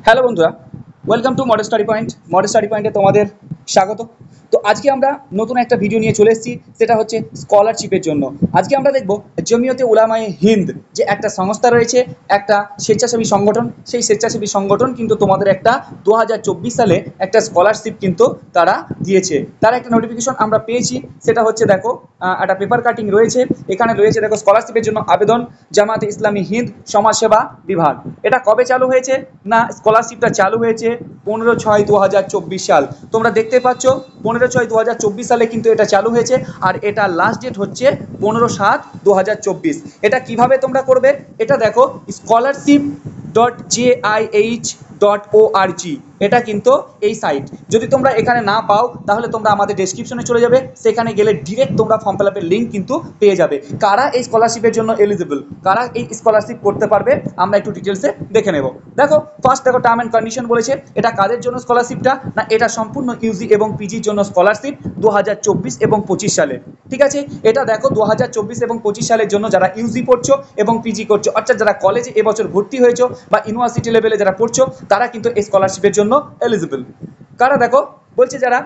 Hello বন্ধুরা, welcome to model study point. Model study পয়েন্টে তোমাদের স্বাগত। তো আজকে আমরা নতুন একটা ভিডিও নিয়ে চলে এসেছি, সেটা হচ্ছে স্কলারশিপের জন্য। আজকে আমরা দেখব জমিয়তে উলামায়ে হিন্দ যে একটা সংস্থা রয়েছে, একটা স্বেচ্ছাসেবী সংগঠন। সেই স্বেচ্ছাসেবী সংগঠন কিন্তু তোমাদের একটা 2024 সালে একটা স্কলারশিপ কিন্তু তারা দিয়েছে। তার একটা নোটিফিকেশন আমরা পেয়েছি, সেটা হচ্ছে দেখো একটা পেপার কাটিং রয়েছে, এখানে রয়েছে দেখো স্কলারশিপের জন্য আবেদন জামাতে ইসলামী হিন্দ সমাজসেবা বিভাগ। এটা কবে চালু হয়েছে? না, স্কলারশিপটা চালু হয়েছে 15/6/2024 সাল। তোমরা দেখতে পাচ্ছ 15/6/2024 সালে কিন্তু এটা চালু হয়েছে, আর এটা লাস্ট ডেট হচ্ছে 15/7/2024। এটা কিভাবে তোমরা করবে? এটা দেখো scholarship.jih.org, এটা কিন্তু এই সাইট। যদি তোমরা এখানে না পাও তাহলে তোমরা আমাদের ডেসক্রিপশনে চলে যাবে, সেখানে গেলে ডিরেক্ট তোমরা ফর্ম ফিল আপের লিঙ্ক কিন্তু পেয়ে যাবে। কারা এই স্কলারশিপের জন্য এলিজিবল, কারা এই স্কলারশিপ করতে পারবে, আমরা একটু ডিটেলসে দেখে নেব। দেখো ফার্স্ট দেখো টার্ম অ্যান্ড কন্ডিশন বলেছে। এটা কাদের জন্য স্কলারশিপটা? না, এটা সম্পূর্ণ ইউজি এবং পিজির জন্য স্কলারশিপ 2024 এবং 25 সালে। ঠিক আছে, এটা দেখো 2024 এবং 25 সালের জন্য যারা ইউজি পড়ছো এবং পিজি করছো, অর্থাৎ যারা কলেজে এবছর ভর্তি হয়েছো বা ইউনিভার্সিটি লেভেলে যারা পড়ছো, তারা কিন্তু এই স্কলারশিপের জন্য এলিজিবল। কারা দেখো বলছে, যারা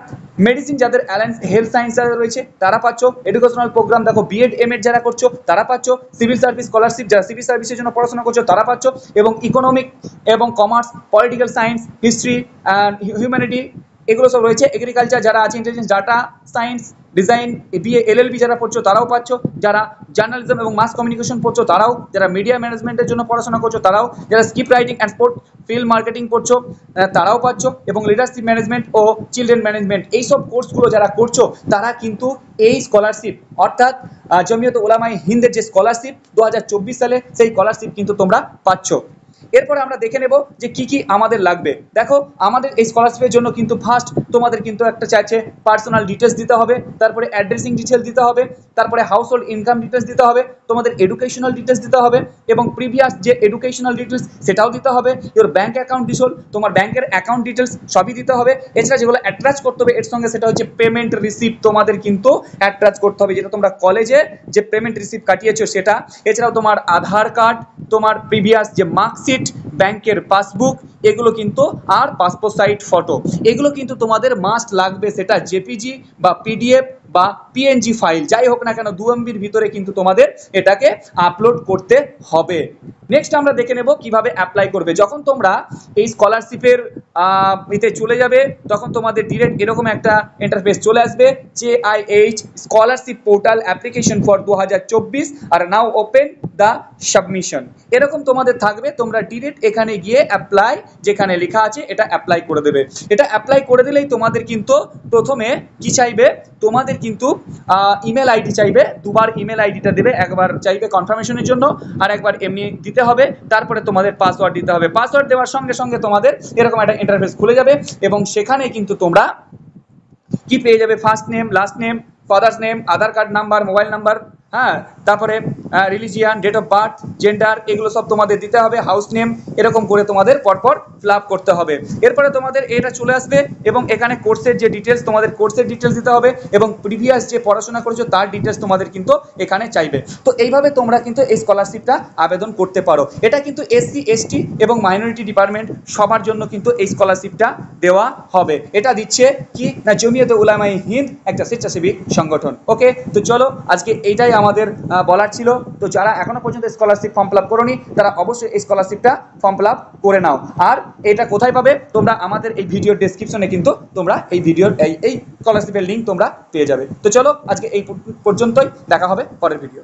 মেডিসিন, যাদের অ্যালায়েন্স হেলথ সায়েন্স যারা রয়েছে তারা পাচ্ছ। এডুকেশনাল প্রোগ্রাম দেখো বিএড এমএড যারা করছো তারা পাচ্ছ। সিভিল সার্ভিস স্কলারশিপ, যারা সিভিল সার্ভিসের জন্য পড়াশোনা করছো তারা পাচ্ছ। এবং ইকোনমিক এবং commerce, political science, history and humanity এগুলো সব রয়েছে। এগ্রিকালচার যারা আছে, intelligence, data science, design, BA LLB যারা পড়ছো তারাও পাচ্ছ। যারা জার্নালিজম এবং মাস কমিউনিকেশন পড়ছো তারাও, যারা মিডিয়া ম্যানেজমেন্টের জন্য পড়াশোনা করছো তারাও, যারা script writing and sport film marketing পড়ছো তারাও পাচ্ছ। এবং লিডারশিপ ম্যানেজমেন্ট ও চিলড্রেন ম্যানেজমেন্ট এইসব কোর্সগুলো যারা করছো তারা কিন্তু এই স্কলারশিপ, অর্থাৎ জমিয়তে উলামায়ে হিন্দের যে স্কলারশিপ 2024 সালে, সেই স্কলারশিপ কিন্তু তোমরা পাচ্ছ। এরপরে আমরা দেখে নেব যে কি কি আমাদের লাগবে। দেখো আমাদের এই স্কলারশিপের জন্য কিন্তু ফার্স্ট তোমাদের কিন্তু একটা চাইছে পার্সোনাল ডিটেলস দিতে হবে, তারপরে অ্যাড্রেসিং ডিটেলস দিতে হবে, তারপরে হাউস হোল্ড ইনকাম ডিটেলস দিতে হবে, তোমাদের এডুকেশনাল ডিটেলস দিতে হবে, এবং প্রিভিয়াস যে এডুকেশনাল ডিটেলস সেটাও দিতে হবে। ইওর ব্যাঙ্ক অ্যাকাউন্ট ডিটেল, তোমার ব্যাংকের অ্যাকাউন্ট ডিটেলস সবই দিতে হবে। এছাড়া যেগুলো অ্যাটাচ করতে হবে এর সঙ্গে, সেটা হচ্ছে পেমেন্ট রিসিপ্ট তোমাদের কিন্তু অ্যাটাচ করতে হবে, যেটা তোমরা কলেজে যে পেমেন্ট রিসিপ্ট কাটিয়েছো সেটা। এছাড়াও তোমার আধার কার্ড, তোমার প্রিভিয়াস যে মার্কশিট, ব্যাংকের পাসবুক, এগুলো কিন্তু, আর পাসপোর্ট সাইজ ফটো, এগুলো কিন্তু তোমাদের মাস্ট লাগবে। সেটা জেপিজি বা পিডিএফ বা পিএনজি ফাইল যাই হোক না কেন, 2 MBর ভিতরে কিন্তু তোমাদের এটাকে আপলোড করতে হবে। নেক্সট আমরা দেখে নেব কিভাবে অ্যাপ্লাই করবে। যখন তোমরা এই স্কলারশিপের এতে চলে যাবে, তখন তোমাদের ডিরেক্ট এরকম একটা ইন্টারফেস চলে আসবে, JIH scholarship portal application for 2024 are now open the submission, এরকম তোমাদের থাকবে। তোমরা ডিরেক্ট এখানে গিয়ে অ্যাপ্লাই, যেখানে লেখা আছে এটা অ্যাপ্লাই করে দেবে। এটা অ্যাপ্লাই করে দিলেই তোমাদের কিন্তু প্রথমে কি চাইবে, তোমাদের কিন্তু ইমেল আইডি চাইবে। দুবার ইমেল আইডিটা দেবে, একবার চাইবে কনফার্মেশনের জন্য আর একবার এমনি দিতে হবে। তারপরে তোমাদের পাসওয়ার্ড দিতে হবে। পাসওয়ার্ড দেওয়ার সঙ্গে সঙ্গে তোমাদের এরকম একটা ইন্টারফেস খুলে যাবে, এবং সেখানে কিন্তু তোমরা কি পেয়ে যাবে, first name, last name, father's name, Aadhaar card number, mobile number, হ্যাঁ, তারপরে religion, date of birth, gender, এগুলো সব তোমাদের দিতে হবে। হাউস নেম, এরকম করে তোমাদের পরপর ফিল আপ করতে হবে। এরপরে তোমাদের এটা চলে আসবে, এবং এখানে কোর্সের যে ডিটেলস, তোমাদের কোর্সের ডিটেলস দিতে হবে, এবং প্রিভিয়াস যে পড়াশোনা করেছো তার ডিটেলস তোমাদের কিন্তু এখানে চাইবে। তো এইভাবে তোমরা কিন্তু এই স্কলারশিপটা আবেদন করতে পারো। এটা কিন্তু SC ST এবং মাইনরিটি ডিপার্টমেন্ট সবার জন্য কিন্তু এই স্কলারশিপটা দেওয়া হবে। এটা দিচ্ছে কি না, জমিয়তে উলামায়ে হিন্দ, একটা স্বেচ্ছাসেবী সংগঠন। ওকে, তো চলো আজকে এইটাই আমাদের বলার ছিল। তো যারা এখনো পর্যন্ত স্কলারশিপ ফর্ম ফিল আপ করোনি, তারা অবশ্যই এই স্কলারশিপটা ফর্ম ফিল আপ করে নাও। আর এটা কোথায় পাবে? তোমরা আমাদের এই ভিডিওর ডেসক্রিপশনে কিন্তু তোমরা এই ভিডিওর এই স্কলারশিপের লিঙ্ক তোমরা পেয়ে যাবে। তো চলো আজকে এই পর্যন্তই, দেখা হবে পরের ভিডিও।